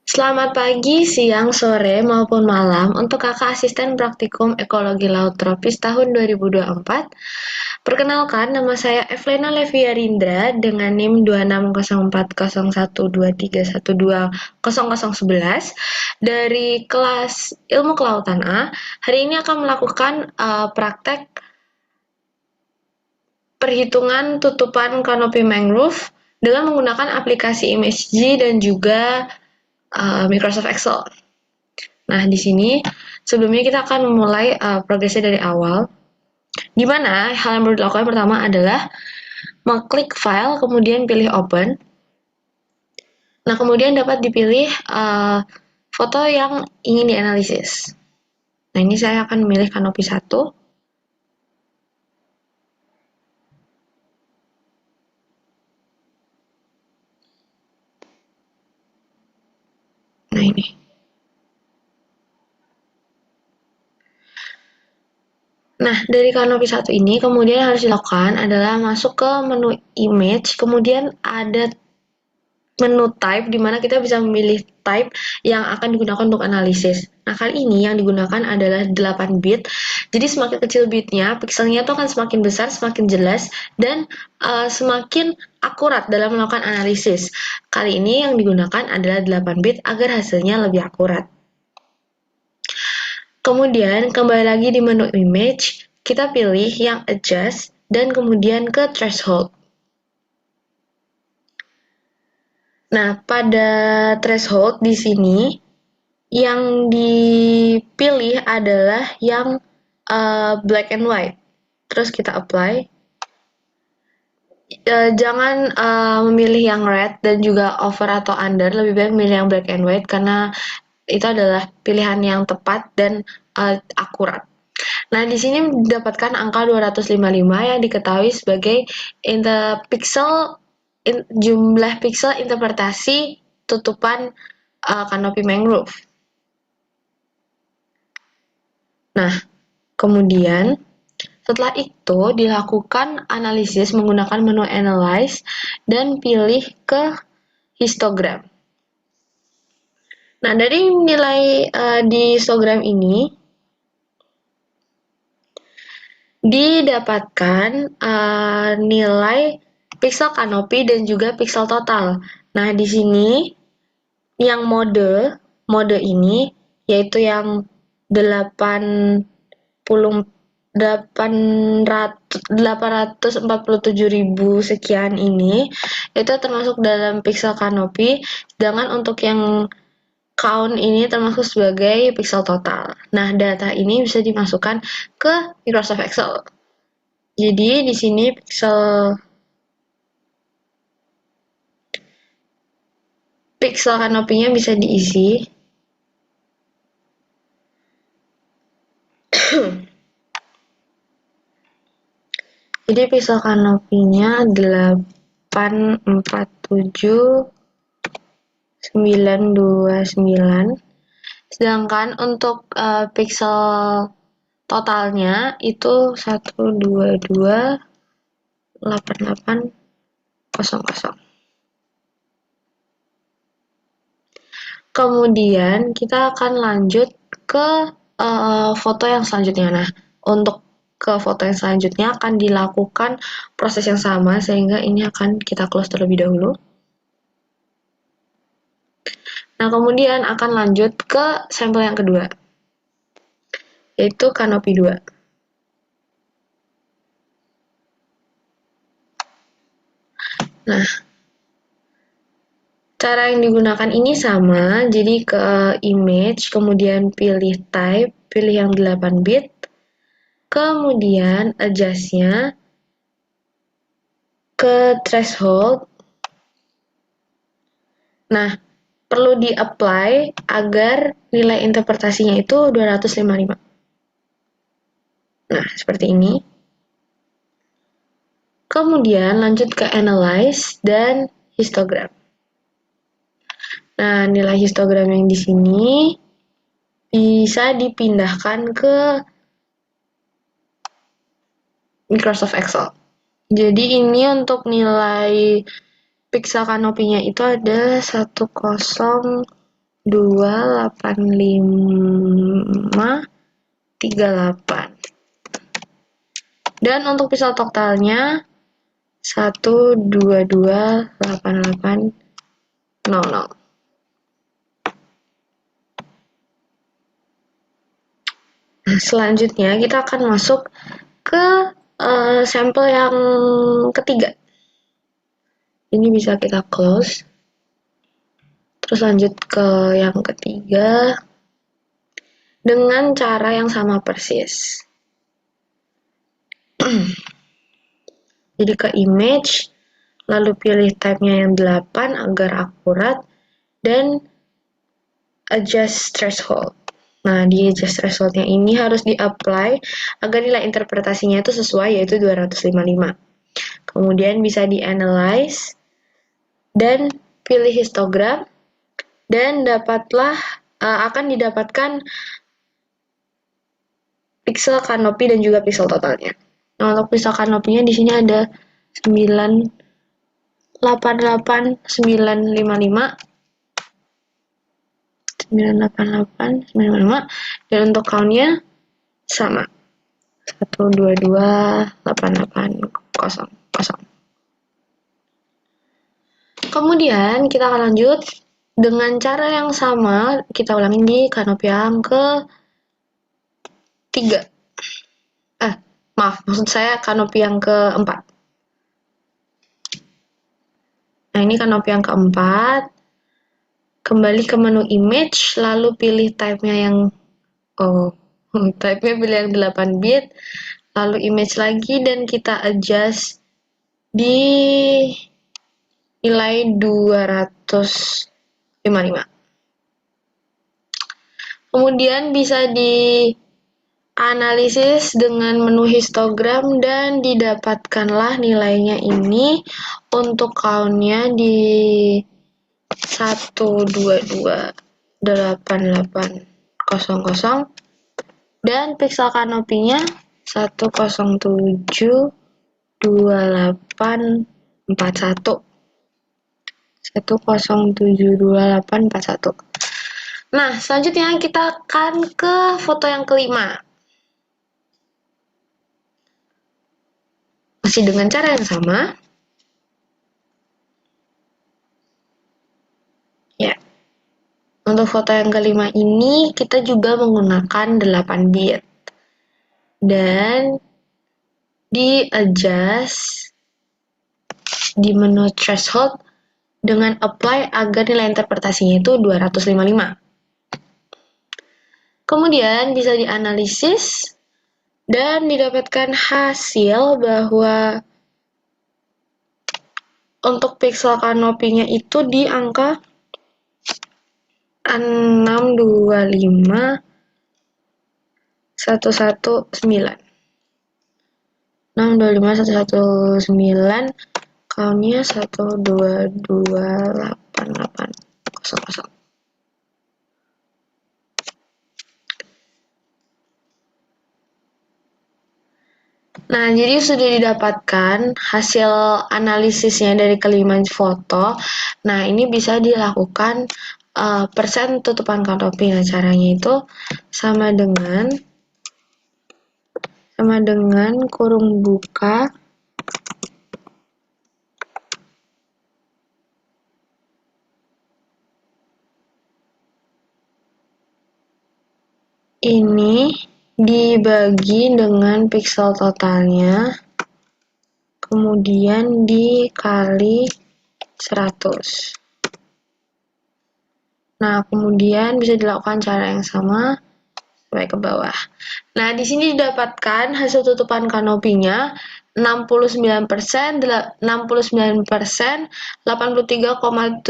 Selamat pagi, siang, sore, maupun malam untuk kakak asisten praktikum ekologi laut tropis tahun 2024. Perkenalkan, nama saya Evelina Levia Rindra dengan NIM 26040123120011 dari kelas Ilmu Kelautan A. Hari ini akan melakukan praktek perhitungan tutupan kanopi mangrove dengan menggunakan aplikasi ImageG dan juga Microsoft Excel. Nah, di sini sebelumnya kita akan memulai progresnya dari awal. Di mana hal yang perlu dilakukan pertama adalah mengklik file, kemudian pilih open. Nah, kemudian dapat dipilih foto yang ingin dianalisis. Nah, ini saya akan memilih kanopi 1. Nah, ini. Nah, dari kanopi 1 ini kemudian harus dilakukan adalah masuk ke menu image, kemudian ada menu type di mana kita bisa memilih type yang akan digunakan untuk analisis. Nah, kali ini yang digunakan adalah 8 bit. Jadi semakin kecil bitnya, pixelnya itu akan semakin besar, semakin jelas, dan semakin akurat dalam melakukan analisis. Kali ini yang digunakan adalah 8 bit agar hasilnya lebih akurat. Kemudian kembali lagi di menu image, kita pilih yang adjust dan kemudian ke threshold. Nah, pada threshold di sini yang dipilih adalah yang black and white. Terus kita apply. Jangan memilih yang red dan juga over atau under, lebih baik memilih yang black and white karena itu adalah pilihan yang tepat dan akurat. Nah, di sini mendapatkan angka 255 yang diketahui sebagai jumlah pixel interpretasi tutupan kanopi mangrove. Nah, kemudian setelah itu dilakukan analisis menggunakan menu Analyze dan pilih ke histogram. Nah, dari nilai di histogram ini didapatkan nilai pixel kanopi dan juga pixel total. Nah, di sini yang mode ini yaitu yang 847.000 sekian ini itu termasuk dalam pixel kanopi, sedangkan untuk yang count ini termasuk sebagai pixel total. Nah, data ini bisa dimasukkan ke Microsoft Excel. Jadi di sini pixel kanopinya bisa diisi. Jadi pixel kanopinya 847.929. Sedangkan untuk pixel totalnya itu 1228800. Kemudian kita akan lanjut ke foto yang selanjutnya. Nah, untuk ke foto yang selanjutnya akan dilakukan proses yang sama sehingga ini akan kita close terlebih dahulu. Nah, kemudian akan lanjut ke sampel yang kedua, yaitu kanopi 2. Nah, cara yang digunakan ini sama, jadi ke image, kemudian pilih type, pilih yang 8 bit, kemudian adjust-nya ke threshold. Nah, perlu di-apply agar nilai interpretasinya itu 255. Nah, seperti ini. Kemudian lanjut ke analyze dan histogram. Nah, nilai histogram yang di sini bisa dipindahkan ke Microsoft Excel. Jadi ini untuk nilai pixel kanopinya itu ada 10 28538. Dan untuk pixel totalnya 1228800. Nah, selanjutnya kita akan masuk ke sampel yang ketiga. Ini bisa kita close. Terus lanjut ke yang ketiga dengan cara yang sama persis. Jadi ke image, lalu pilih type-nya yang 8 agar akurat, dan adjust threshold. Nah, di adjust threshold-nya ini harus di-apply agar nilai interpretasinya itu sesuai, yaitu 255. Kemudian bisa di-analyze, dan pilih histogram, dan akan didapatkan pixel kanopi dan juga pixel totalnya. Nah, untuk pixel kanopinya di sini ada 988 dan untuk count-nya sama 1228800. Kemudian kita akan lanjut dengan cara yang sama, kita ulangi di kanopi yang ke-3. Maksud saya kanopi yang ke-4. Nah, ini kanopi yang ke-4. Kembali ke menu image, lalu pilih type-nya yang type-nya pilih yang 8 bit, lalu image lagi, dan kita adjust di nilai 255. Kemudian bisa dianalisis dengan menu histogram dan didapatkanlah nilainya ini untuk count-nya di 1228800 dan pixel kanopinya 1072841. 1072841. Nah, selanjutnya kita akan ke foto yang kelima. Masih dengan cara yang sama. Ya. Untuk foto yang kelima ini kita juga menggunakan 8 bit. Dan di-adjust di menu threshold dengan apply agar nilai interpretasinya itu 255. Kemudian bisa dianalisis dan didapatkan hasil bahwa untuk pixel kanopinya itu di angka 625119. 625119, count-nya 1228800. Nah, jadi sudah didapatkan hasil analisisnya dari kelima foto. Nah, ini bisa dilakukan persen tutupan kanopi. Nah, caranya itu sama dengan kurung buka ini dibagi dengan pixel totalnya, kemudian dikali 100. Nah, kemudian bisa dilakukan cara yang sama sampai ke bawah. Nah, di sini didapatkan hasil tutupan kanopinya 69%, 69%, 83,7%,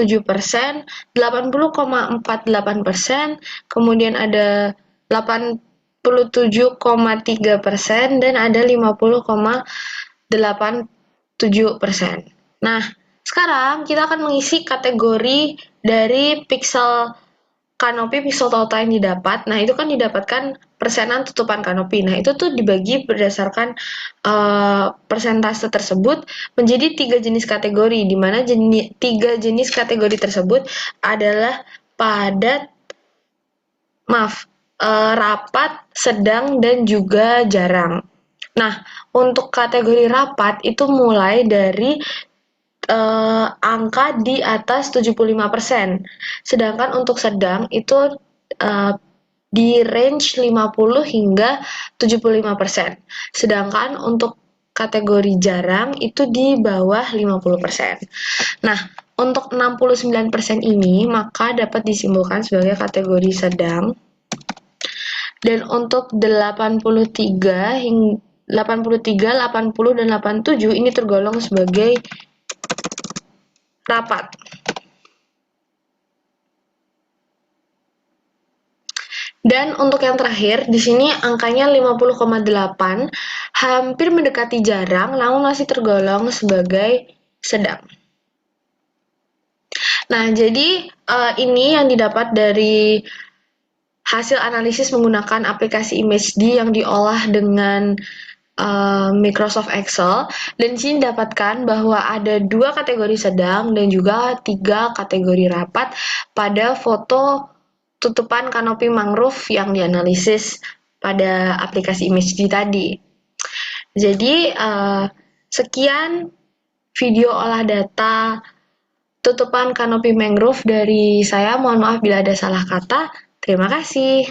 80,48%, kemudian ada 87,3% dan ada 50,87%. Nah, sekarang kita akan mengisi kategori dari pixel kanopi, pixel total yang didapat. Nah, itu kan didapatkan persenan tutupan kanopi. Nah, itu tuh dibagi berdasarkan persentase tersebut menjadi 3 jenis kategori, di mana 3 jenis kategori tersebut adalah padat, rapat, sedang, dan juga jarang. Nah, untuk kategori rapat itu mulai dari angka di atas 75%. Sedangkan untuk sedang itu di range 50 hingga 75%. Sedangkan untuk kategori jarang itu di bawah 50%. Nah, untuk 69% ini maka dapat disimpulkan sebagai kategori sedang. Dan untuk 83, 80, dan 87 ini tergolong sebagai rapat. Dan untuk yang terakhir, di sini angkanya 50,8, hampir mendekati jarang, namun masih tergolong sebagai sedang. Nah, jadi ini yang didapat dari hasil analisis menggunakan aplikasi ImageD yang diolah dengan Microsoft Excel, dan di sini dapatkan bahwa ada 2 kategori sedang dan juga 3 kategori rapat pada foto tutupan kanopi mangrove yang dianalisis pada aplikasi ImageD tadi. Jadi sekian video olah data tutupan kanopi mangrove dari saya. Mohon maaf bila ada salah kata. Terima kasih.